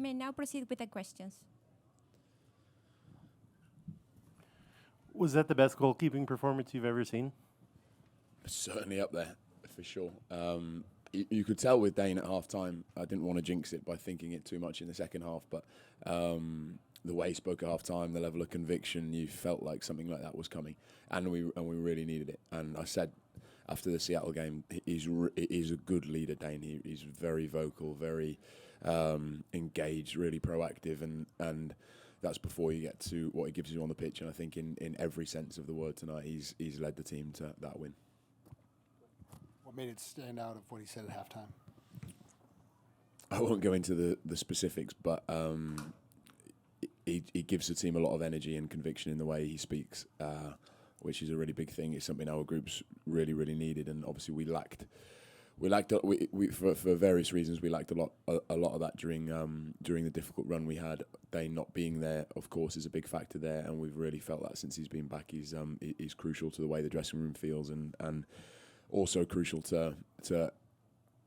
may now proceed with the questions. Was that the best goalkeeping performance you've ever seen? Certainly up there, for sure. You could tell with Dane at half-time, I didn't want to jinx it by thinking it too much in the second half, but the way he spoke at half-time, the level of conviction, you felt like something like that was coming, and we really needed it. And I said after the Seattle game, he's a good leader, Dane. He's very vocal, very engaged, really proactive, and that's before you get to what he gives you on the pitch. And I think in every sense of the word tonight, he's led the team to that win. What made it stand out of what he said at halftime? I won't go into the specifics, but he gives the team a lot of energy and conviction in the way he speaks, which is a really big thing. It's something our groups really, really needed, and obviously we lacked for various reasons. We lacked a lot of that during the difficult run we had. Dane not being there, of course, is a big factor there, and we've really felt that since he's been back. He's crucial to the way the dressing room feels, and also crucial to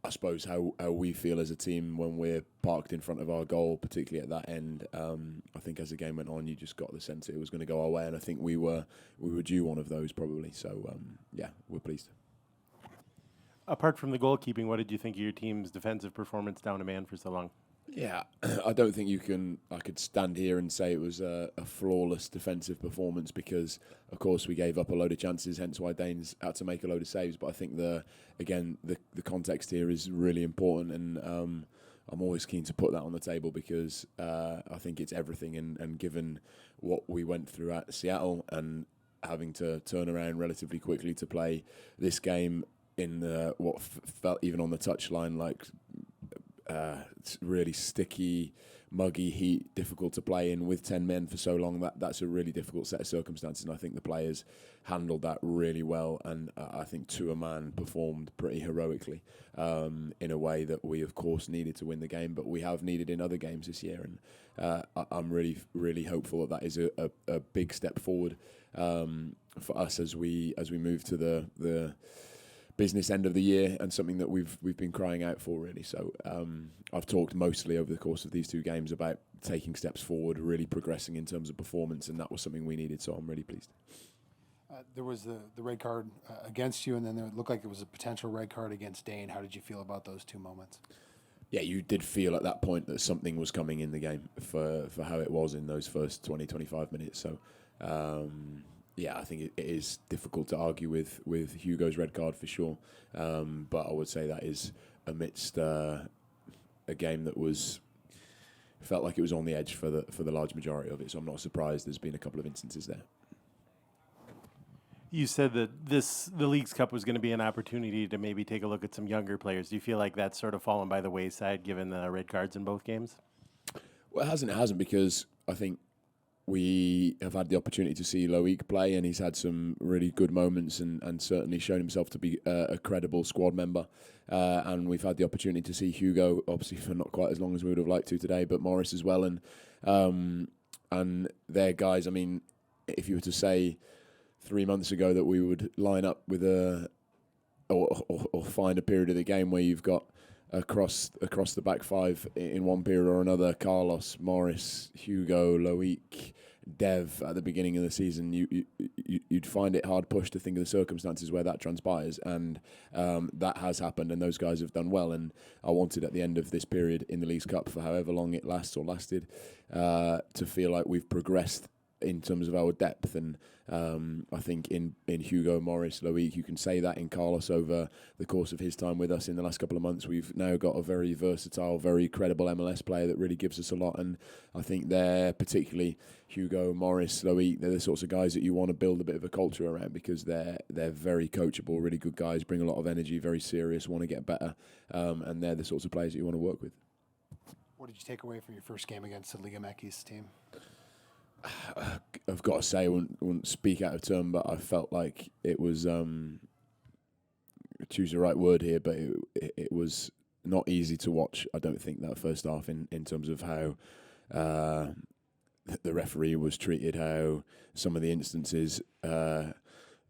I suppose how we feel as a team when we're parked in front of our goal, particularly at that end. I think as the game went on, you just got the sense it was going to go our way, and I think we were due one of those probably. So yeah, we're pleased. Apart from the goalkeeping, what did you think of your team's defensive performance down a man for so long? Yeah, I don't think I could stand here and say it was a flawless defensive performance because, of course, we gave up a load of chances, hence why Dane's had to make a load of saves. But I think the context here is really important, and I'm always keen to put that on the table because I think it's everything. And given what we went through at Seattle and having to turn around relatively quickly to play this game in what felt even on the touchline like it's really sticky, muggy heat, difficult to play in with 10 men for so long. That's a really difficult set of circumstances, and I think the players handled that really well, and I think to a man performed pretty heroically in a way that we of course needed to win the game, but we have needed in other games this year, and I'm really, really hopeful that is a big step forward for us as we move to the business end of the year, and something that we've been crying out for really. So I've talked mostly over the course of these two games about taking steps forward, really progressing in terms of performance, and that was something we needed, so I'm really pleased. There was the red card against you, and then it looked like it was a potential red card against Dane. How did you feel about those two moments? Yeah, you did feel at that point that something was coming in the game for how it was in those first 20, 25 minutes. So yeah, I think it is difficult to argue with Hugo's red card for sure, but I would say that is amidst a game that felt like it was on the edge for the large majority of it. So I'm not surprised there's been a couple of instances there. You said that the Leagues Cup was going to be an opportunity to maybe take a look at some younger players. Do you feel like that's sort of fallen by the wayside given the red cards in both games? Well, it hasn't because I think we have had the opportunity to see Loic play, and he's had some really good moments and certainly shown himself to be a credible squad member. And we've had the opportunity to see Hugo, obviously for not quite as long as we would have liked to today, but Morris as well. And they're guys, I mean, if you were to say 3 months ago that we would line up with or find a period of the game where you've got across the back five in one period or another, Carlos, Morris, Hugo, Loic, Dev at the beginning of the season, you'd find it hard pushed to think of the circumstances where that transpires, and that has happened, and those guys have done well. And I wanted at the end of this period in the Leagues Cup, for however long it lasts or lasted, to feel like we've progressed in terms of our depth, and I think in Hugo, Morris, Loic, you can say that. In Carlos, over the course of his time with us in the last couple of months, we've now got a very versatile, very credible MLS player that really gives us a lot, and I think they're particularly Hugo, Morris, Loic, they're the sorts of guys that you want to build a bit of a culture around because they're very coachable, really good guys, bring a lot of energy, very serious, want to get better, and they're the sorts of players that you want to work with. What did you take away from your first game against the Liga MX team? I've got to say, I wouldn't speak out of turn, but I felt like it was, choose the right word here, but it was not easy to watch, I don't think, that first half in terms of how the referee was treated, how some of the instances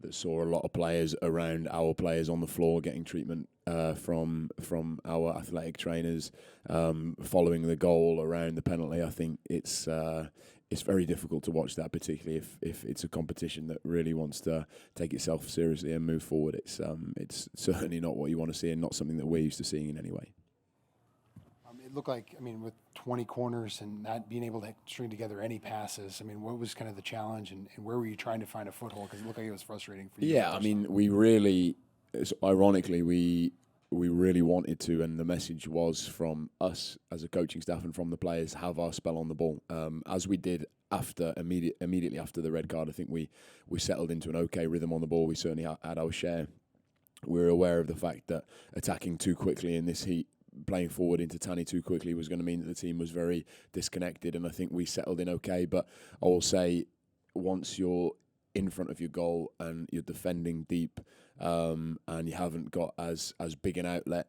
that saw a lot of players around our players on the floor getting treatment from our athletic trainers, following the goal around the penalty. I think it's very difficult to watch that, particularly if it's a competition that really wants to take itself seriously and move forward. It's certainly not what you want to see, and not something that we're used to seeing in any way. It looked like, with 20 corners and not being able to string together any passes, what was kind of the challenge, and where were you trying to find a foothold? Because it looked like it was frustrating for you. Yeah, we really, ironically, we really wanted to, and the message was from us as a coaching staff and from the players, have our spell on the ball. As we did immediately after the red card, I think we settled into an okay rhythm on the ball. We certainly had our share. We were aware of the fact that attacking too quickly in this heat, playing forward into Tani too quickly, was going to mean that the team was very disconnected, and I think we settled in okay. But I will say, once you're in front of your goal and you're defending deep, and you haven't got as big an outlet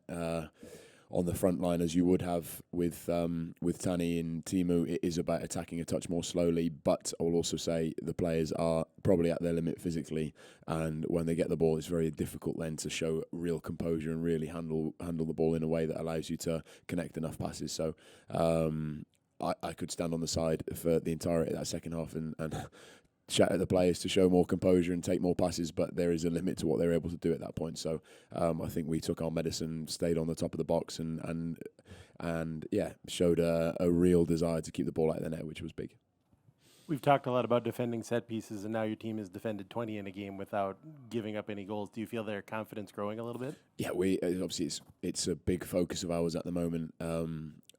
on the front line as you would have with Tani and Timu, it is about attacking a touch more slowly. But I will also say the players are probably at their limit physically, and when they get the ball, it's very difficult then to show real composure and really handle the ball in a way that allows you to connect enough passes. So I could stand on the side for the entirety of that second half and shout at the players to show more composure and take more passes, but there is a limit to what they're able to do at that point. So I think we took our medicine, stayed on the top of the box, and showed a real desire to keep the ball out of the net, which was big. We've talked a lot about defending set pieces, and now your team has defended 20 in a game without giving up any goals. Do you feel their confidence growing a little bit? Yeah, obviously it's a big focus of ours at the moment.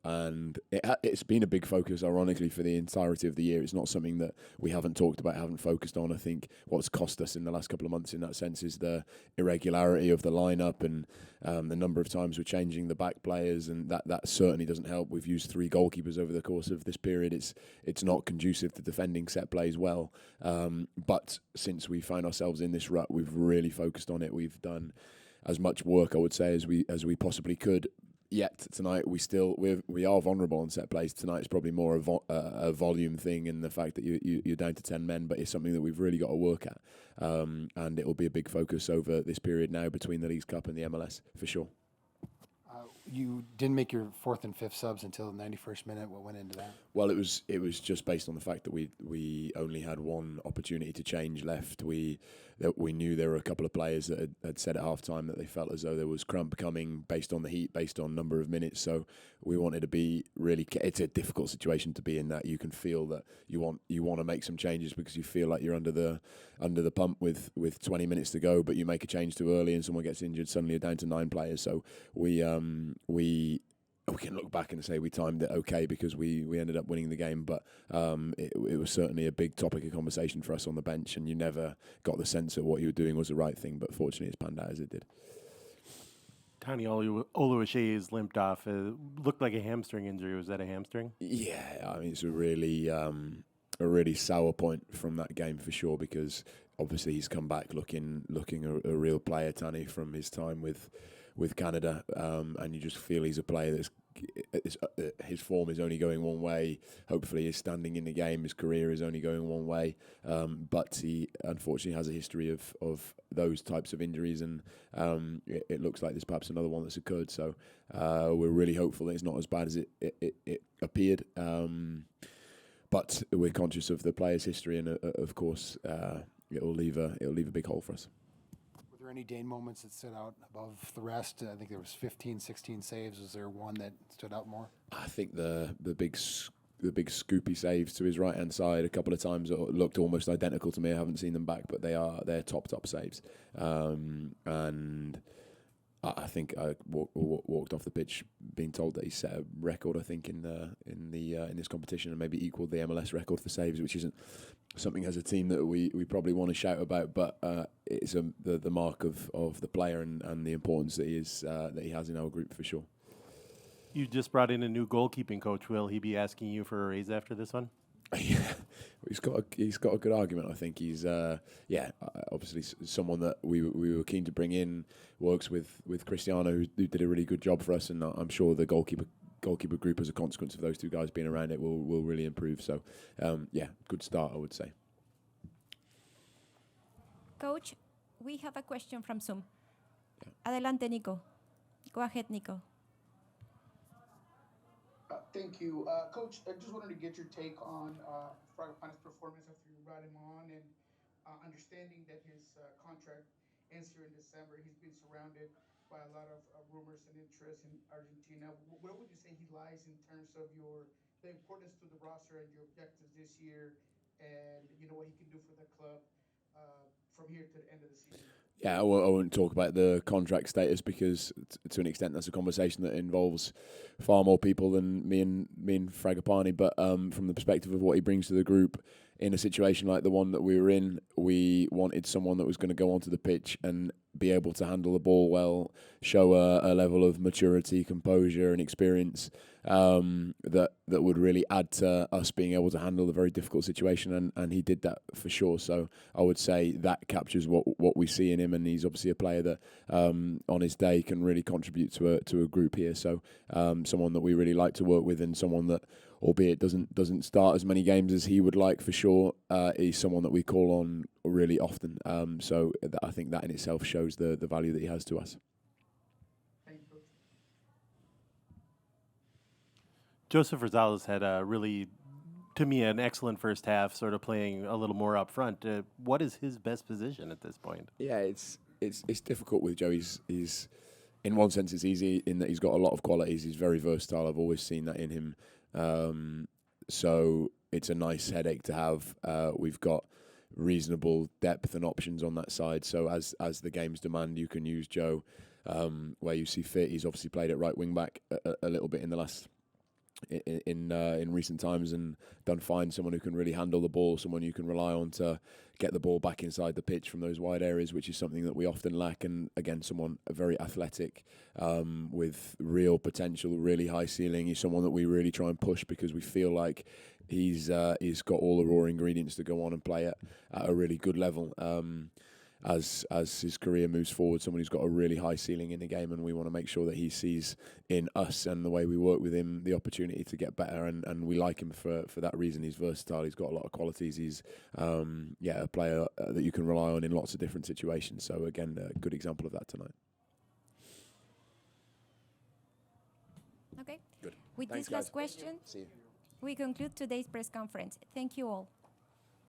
And it's been a big focus, ironically, for the entirety of the year. It's not something that we haven't talked about, haven't focused on. I think what's cost us in the last couple of months in that sense is the irregularity of the lineup and the number of times we're changing the back players, and that certainly doesn't help. We've used 3 goalkeepers over the course of this period. It's not conducive to defending set plays well. But since we found ourselves in this rut, we've really focused on it. We've done as much work, I would say, as we possibly could. Yet tonight we are vulnerable on set plays. Tonight it's probably more a volume thing, and the fact that you're down to 10 men, but it's something that we've really got to work at, and it will be a big focus over this period now between the Leagues Cup and the MLS for sure. You didn't make your 4th and 5th subs until the 91st minute. What went into that? Well, it was just based on the fact that we only had one opportunity to change left. We knew there were a couple of players that had said at half-time that they felt as though there was crump coming based on the heat, based on number of minutes. So we wanted to be really. It's a difficult situation to be in, that you can feel that you want to make some changes because you feel like you're under the pump with 20 minutes to go, but you make a change too early and someone gets injured. Suddenly you're down to 9 players. So we can look back and say we timed it okay because we ended up winning the game, but it was certainly a big topic of conversation for us on the bench, and you never got the sense that what you were doing was the right thing, but fortunately it's panned out as it did. Tani Oluwaseye's limped off. It looked like a hamstring injury. Was that a hamstring? Yeah, it's a really sour point from that game for sure, because obviously he's come back looking a real player, Tani, from his time with Canada, and you just feel he's a player that's his form is only going one way. Hopefully his standing in the game, his career is only going one way, but he unfortunately has a history of those types of injuries, and it looks like there's perhaps another one that's occurred. So we're really hopeful that it's not as bad as it appeared, but we're conscious of the player's history, and of course it'll leave a big hole for us. Were there any Dane moments that stood out above the rest? I think there was 15, 16 saves. Was there one that stood out more? I think the big scoopy saves to his right hand side a couple of times looked almost identical to me. I haven't seen them back, but they're top saves. And I think I walked off the pitch being told that he set a record, I think, in this competition, and maybe equalled the MLS record for saves, which isn't something as a team that we probably want to shout about, but it's the mark of the player and the importance that he has in our group for sure. You just brought in a new goalkeeping coach. Will he be asking you for a raise after this one? Yeah, he's got a good argument. I think he's obviously someone that we were keen to bring in. Works with Cristiano, who did a really good job for us, and I'm sure the goalkeeper group, as a consequence of those two guys being around it, will really improve. So good start, I would say. Coach, we have a question from Zoom. Adelante, Nico. Go ahead, Nico. Thank you. Coach, I just wanted to get your take on Fragapane's performance after you brought him on and understanding that his contract ends here in December. He's been surrounded by a lot of rumors and interest in Argentina. Where would you say he lies in terms of the importance to the roster and your objectives this year and, what he can do for the club from here to the end of the season? Yeah, I won't talk about the contract status because, to an extent, that's a conversation that involves far more people than me and Fragapane. But from the perspective of what he brings to the group, in a situation like the one that we were in, we wanted someone that was going to go onto the pitch and be able to handle the ball well, show a level of maturity, composure, and experience that would really add to us being able to handle the very difficult situation, and he did that for sure. So I would say that captures what we see in him, and he's obviously a player that on his day can really contribute to a group here. So someone that we really like to work with, and someone that, albeit doesn't start as many games as he would like for sure, is someone that we call on really often. So I think that in itself shows the value that he has to us. Joseph Rosales had a really, to me, an excellent first half, sort of playing a little more up front. What is his best position at this point? Yeah, it's difficult with Joe. He's in one sense it's easy in that he's got a lot of qualities. He's very versatile. I've always seen that in him. So it's a nice headache to have. We've got reasonable depth and options on that side. So as the games demand, you can use Joe where you see fit. He's obviously played at right wing back a little bit in the last. In recent times and done fine. Someone who can really handle the ball, someone you can rely on to get the ball back inside the pitch from those wide areas, which is something that we often lack. And again, someone very athletic with real potential, really high ceiling. He's someone that we really try and push because we feel like he's got all the raw ingredients to go on and play at a really good level. As his career moves forward, someone who's got a really high ceiling in the game, and we want to make sure that he sees in us and the way we work with him the opportunity to get better, and we like him for that reason. He's versatile, he's got a lot of qualities, he's a player that you can rely on in lots of different situations. So again, a good example of that tonight. Okay. Good. With Thanks, this last guys. question, See you. we conclude today's press conference. Thank you all.